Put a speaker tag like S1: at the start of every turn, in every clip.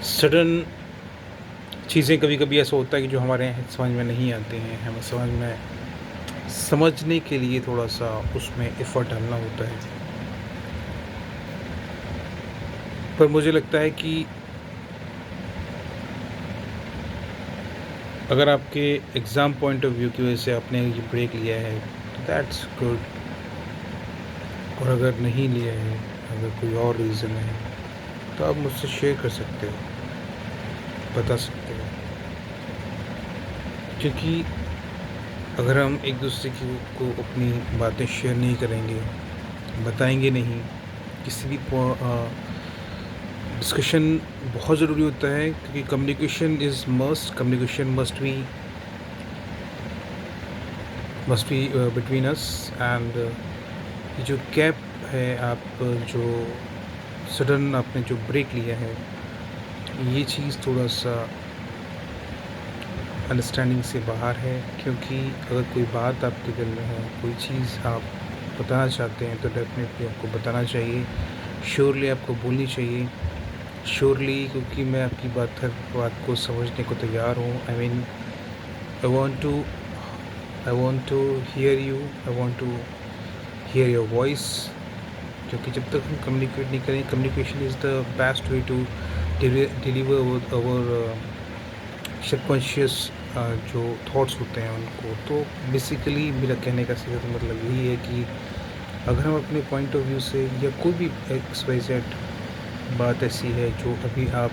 S1: Sudden चीज़ें कभी कभी ऐसा होता है कि जो हमारे यहाँ समझ में नहीं आते हैं, हमें समझने के लिए थोड़ा सा उसमें एफ़र्ट डालना होता है। पर मुझे लगता है कि अगर आपके एग्ज़ाम पॉइंट ऑफ व्यू की वजह से आपने ये ब्रेक लिया है तो दैट्स गुड। और अगर नहीं लिया है, अगर कोई और रीज़न है तो आप मुझसे शेयर कर सकते हो, बता सकते हो। क्योंकि अगर हम एक दूसरे को अपनी बातें शेयर नहीं करेंगे, बताएंगे नहीं, किसी भी डिस्कशन बहुत ज़रूरी होता है, क्योंकि communication must be between us and ये जो गैप है, आप जो सडन आपने जो ब्रेक लिया है, ये चीज़ थोड़ा सा अंडरस्टैंडिंग से बाहर है। क्योंकि अगर कोई बात आपके दिल में है, कोई चीज़ आप बताना चाहते हैं तो डेफिनेटली आपको बताना चाहिए, श्योरली आपको बोलनी चाहिए, श्योरली, क्योंकि मैं आपकी हर बात को समझने को तैयार हूँ। I want to hear you, I want to hear your voice. क्योंकि जब तक हम कम्युनिकेट नहीं करें, communication is the best way to deliver our subconscious जो थॉट्स होते हैं उनको। तो बेसिकली मेरा कहने का सीधा मतलब यही है कि अगर हम अपने पॉइंट ऑफ व्यू से, या कोई भी XYZ बात ऐसी है जो अभी आप,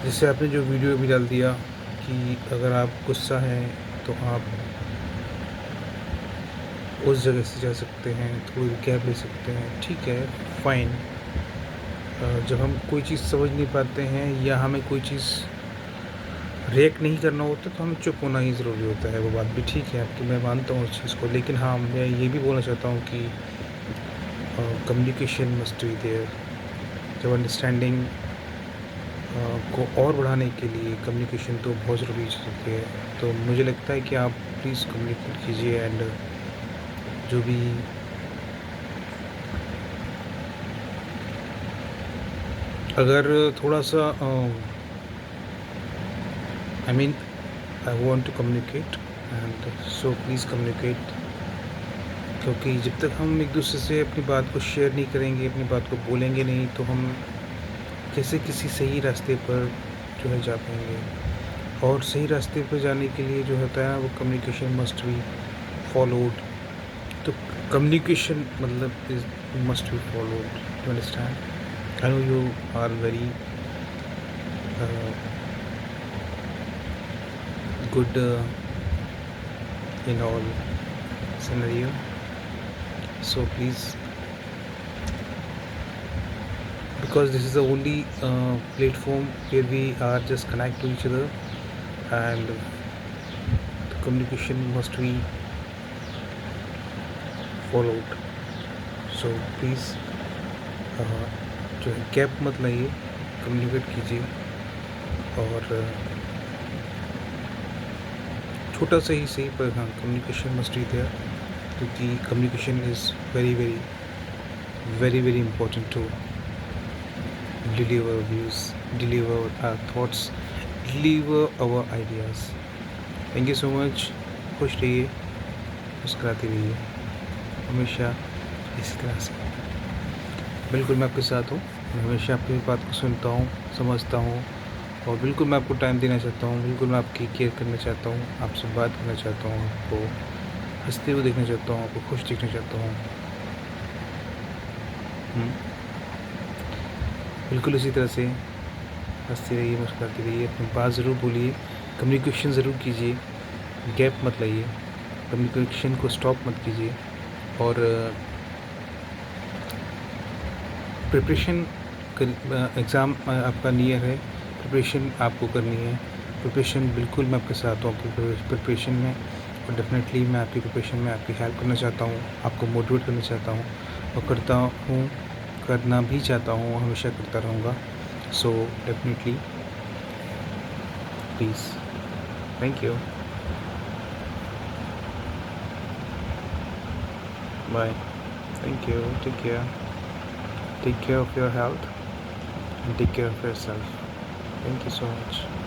S1: जैसे आपने जो वीडियो भी डाल दिया कि अगर आप गुस्सा हैं तो आप उस जगह से जा सकते हैं, थोड़ी गैप ले सकते हैं, ठीक है, फ़ाइन। जब हम कोई चीज़ समझ नहीं पाते हैं या हमें कोई चीज़ रिएक्ट नहीं करना होता तो हमें चुप होना ही ज़रूरी होता है। वो बात भी ठीक है आपकी, मैं मानता हूँ उस चीज़ को। लेकिन हाँ, मैं ये भी बोलना चाहता हूँ कि कम्युनिकेशन मस्ट बी देयर। जब अंडरस्टैंडिंग को और बढ़ाने के लिए कम्युनिकेशन तो बहुत ज़रूरी चीज़ है। तो मुझे लगता है कि आप प्लीज़ कम्युनिकेट कीजिए, एंड जो भी अगर थोड़ा सा I want to communicate, and so please communicate. क्योंकि जब तक हम एक दूसरे से अपनी बात को शेयर नहीं करेंगे, अपनी बात को बोलेंगे नहीं, तो हम कैसे किसी सही रास्ते पर जो है जा पाएंगे। और सही रास्ते पर जाने के लिए जो होता है वो कम्युनिकेशन मस्ट बी फॉलोड। तो कम्युनिकेशन मतलब is must be followed, you understand. I know you are very good in all scenario, so please, because this is the only platform where we are just connect to each other, and the communication must be followed. So please जो है gap मत लाइए, communicate कीजिए। और छोटा सा ही सही, पर हाँ, कम्युनिकेशन मस्ट बी देयर। क्योंकि communication is very very very very important to deliver views, deliver our thoughts, deliver our ideas. Thank you so much. खुश रहिए, मुस्कुराते रहिए हमेशा इसी तरह से। बिल्कुल मैं आपके साथ हूँ, मैं हमेशा आपकी बात को सुनता हूँ, समझता हूँ, और बिल्कुल मैं आपको टाइम देना चाहता हूँ, बिल्कुल मैं आपकी केयर करना चाहता हूँ, आपसे बात करना चाहता हूँ, आपको हंसते हुए देखना चाहता हूँ, आपको खुश देखना चाहता हूँ। बिल्कुल इसी तरह से हंसते रहिए, मुस्कुराते रहिए, अपनी बात ज़रूर बोलिए, कम्युनिकेशन ज़रूर कीजिए, गैप मत लाइए, कम्युनिकेशन को स्टॉप मत कीजिए। और प्रिपरेशन एग्ज़ाम आपका नियर है, प्रिपरेशन आपको करनी है। प्रिपरेशन बिल्कुल मैं आपके साथ हूँ आपकी प्रिपरेशन में, और डेफिनेटली मैं आपकी प्रिपरेशन में आपकी हेल्प करना चाहता हूँ, आपको मोटिवेट करना चाहता हूँ, और करता हूँ, करना भी चाहता हूँ, हमेशा करता रहूँगा। So definitely please, thank you, bye, thank you, take care of your health, and take care of yourself. Thank you so much.